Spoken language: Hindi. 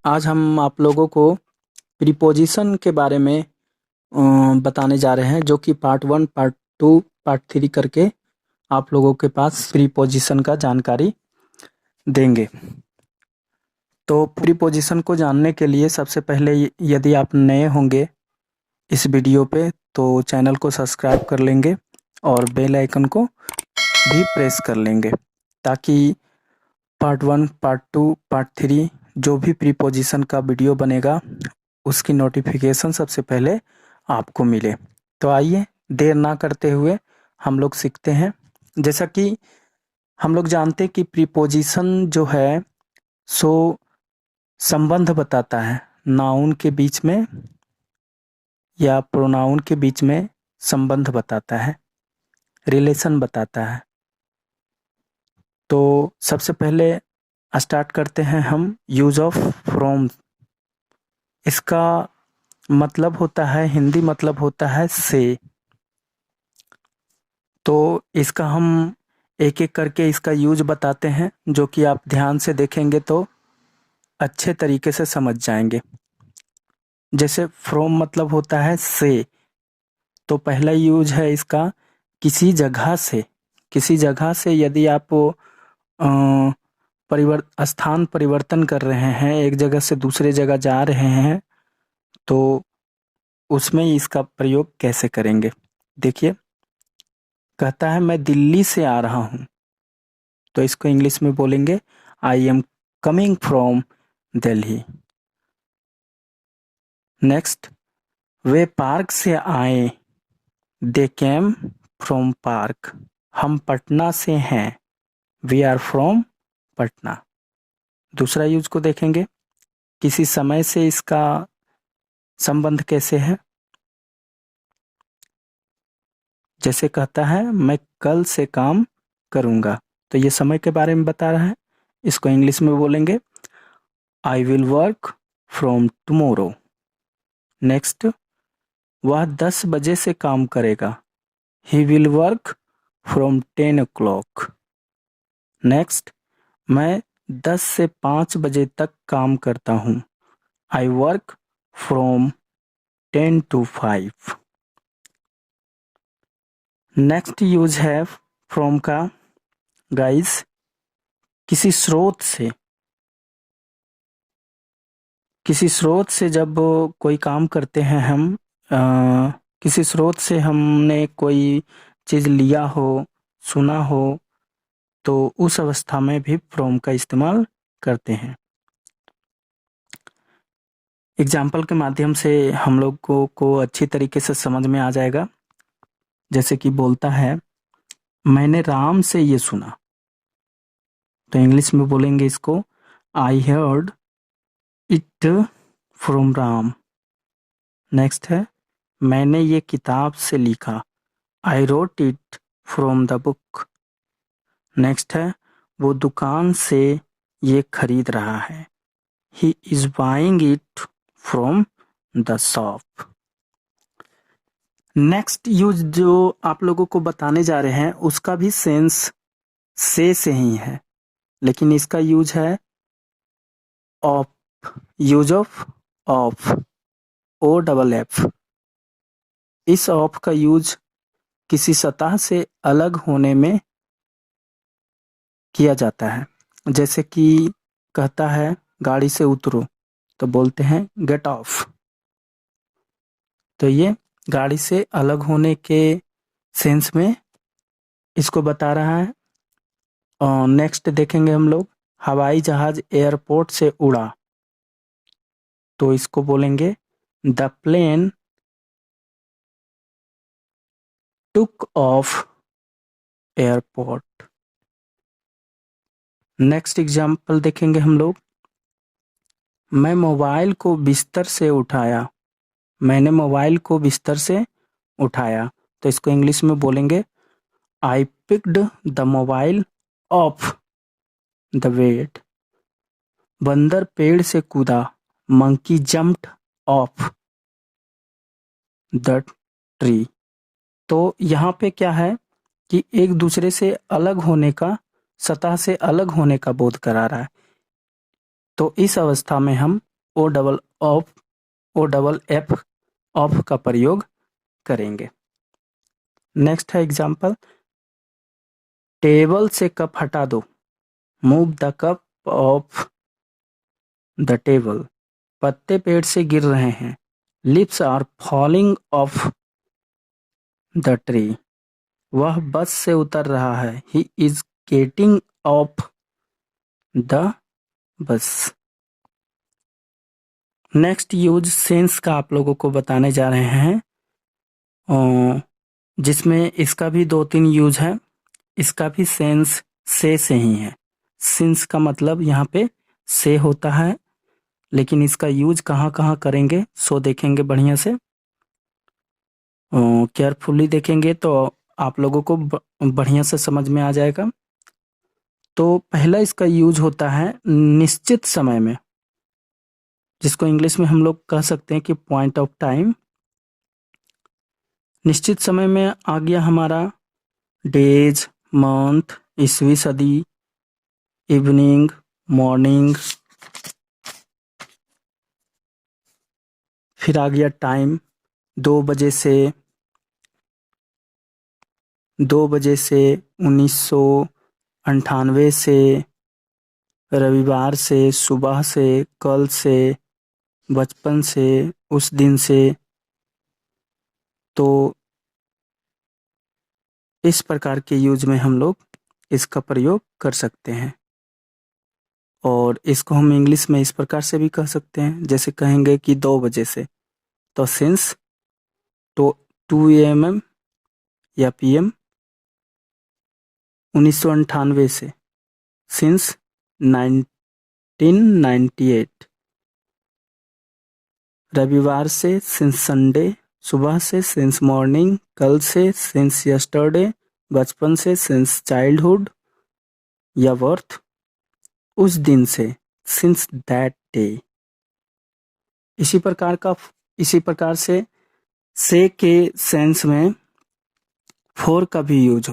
आज हम आप लोगों को प्रीपोजिशन के बारे में बताने जा रहे हैं, जो कि पार्ट 1, पार्ट 2, पार्ट 3 करके आप लोगों के पास प्रीपोजिशन का जानकारी देंगे। तो प्रीपोजिशन को जानने के लिए सबसे पहले यदि आप नए होंगे इस वीडियो पे तो चैनल को सब्सक्राइब कर लेंगे और बेल आइकन को भी प्रेस कर लेंगे, ताकि पार्ट 1, पार्ट 2, पार्ट 3 जो भी प्रीपोजिशन का वीडियो बनेगा उसकी नोटिफिकेशन सबसे पहले आपको मिले। तो आइए देर ना करते हुए हम लोग सीखते हैं। जैसा कि हम लोग जानते हैं कि प्रीपोजिशन जो है सो संबंध बताता है, नाउन के बीच में या प्रोनाउन के बीच में संबंध बताता है, रिलेशन बताता है। तो सबसे पहले स्टार्ट करते हैं हम यूज ऑफ फ्रॉम। इसका मतलब होता है, हिंदी मतलब होता है से। तो इसका हम एक एक करके इसका यूज बताते हैं, जो कि आप ध्यान से देखेंगे तो अच्छे तरीके से समझ जाएंगे। जैसे फ्रॉम मतलब होता है से, तो पहला यूज है इसका किसी जगह से। किसी जगह से यदि आप स्थान परिवर्तन कर रहे हैं, एक जगह से दूसरे जगह जा रहे हैं, तो उसमें इसका प्रयोग कैसे करेंगे। देखिए, कहता है मैं दिल्ली से आ रहा हूँ, तो इसको इंग्लिश में बोलेंगे I am coming from Delhi. Next, way park से आए, दे केम फ्रॉम पार्क। हम पटना से हैं, वी आर फ्रॉम पटना। दूसरा यूज को देखेंगे, किसी समय से इसका संबंध कैसे है। जैसे कहता है मैं कल से काम करूंगा, तो ये समय के बारे में बता रहा है। इसको इंग्लिश में बोलेंगे I will work from tomorrow. Next, वह 10 बजे से काम करेगा, he will work from 10 o'clock। Next, मैं 10 से 5 बजे तक काम करता हूँ, I work from 10 to 5। Next use है फ्रॉम का गाइस, किसी स्रोत से। किसी स्रोत से जब कोई काम करते हैं हम, किसी स्रोत से हमने कोई चीज़ लिया हो, सुना हो, तो उस अवस्था में भी फ्रॉम का इस्तेमाल करते हैं। एग्जाम्पल के माध्यम से हम लोग को अच्छी तरीके से समझ में आ जाएगा। जैसे कि बोलता है मैंने राम से ये सुना, तो इंग्लिश में बोलेंगे इसको I heard it from Ram. Next है मैंने ये किताब से लिखा, I wrote it from the book. Next है वो दुकान से ये खरीद रहा है, he is buying it from the shop. Next use जो आप लोगों को बताने जा रहे हैं उसका भी सेंस से ही है, लेकिन इसका यूज है off. Use of O double F. इस ऑफ का यूज किसी सतह से अलग होने में किया जाता है। जैसे कि कहता है गाड़ी से उतरो, तो बोलते हैं गेट ऑफ। तो ये गाड़ी से अलग होने के सेंस में इसको बता रहा है। और नेक्स्ट देखेंगे हम लोग, हवाई जहाज एयरपोर्ट से उड़ा, तो इसको बोलेंगे the plane took off airport. Next example देखेंगे हम लोग, मैं मोबाइल को बिस्तर से उठाया, मैंने मोबाइल को बिस्तर से उठाया, तो इसको इंग्लिश में बोलेंगे I picked the mobile of the bed. बंदर पेड़ से कूदा, monkey jumped of the tree. तो यहाँ पे क्या है कि एक दूसरे से अलग होने का सतह से अलग होने का बोध करा रहा है, तो इस अवस्था में हम O डबल एफ का प्रयोग करेंगे। नेक्स्ट है एग्जाम्पल, टेबल से कप हटा दो, move the cup off the table. पत्ते पेड़ से गिर रहे हैं, leaves are falling off the tree. वह बस से उतर रहा है, he is getting off the bus. Next use sense का आप लोगों को बताने जा रहे हैं, जिसमें इसका भी 2-3 यूज है। इसका भी सेंस से ही है। सिंस का मतलब यहाँ पे से होता है, लेकिन इसका यूज कहाँ कहाँ करेंगे सो देखेंगे बढ़िया से, केयरफुली देखेंगे तो आप लोगों को बढ़िया से समझ में आ जाएगा। तो पहला इसका यूज होता है निश्चित समय में, जिसको इंग्लिश में हम लोग कह सकते हैं कि पॉइंट ऑफ टाइम। निश्चित समय में आ गया हमारा डेज, मंथ, ईसवी सदी, इवनिंग, मॉर्निंग। फिर आ गया टाइम, 2 बजे से 1998 से, रविवार से, सुबह से, कल से, बचपन से, उस दिन से। तो इस प्रकार के यूज में हम लोग इसका प्रयोग कर सकते हैं। और इसको हम इंग्लिश में इस प्रकार से भी कह सकते हैं, जैसे कहेंगे कि 2 बजे से, तो सिंस तो 2 AM या PM 1998 से, सिंस 1998। रविवार से सिंस संडे, सुबह से सिंस मॉर्निंग, कल से सिंस यस्टरडे, बचपन से सिंस चाइल्डहुड या बर्थ, उस दिन से सिंस दैट डे। इसी प्रकार से के सेंस में फॉर का भी यूज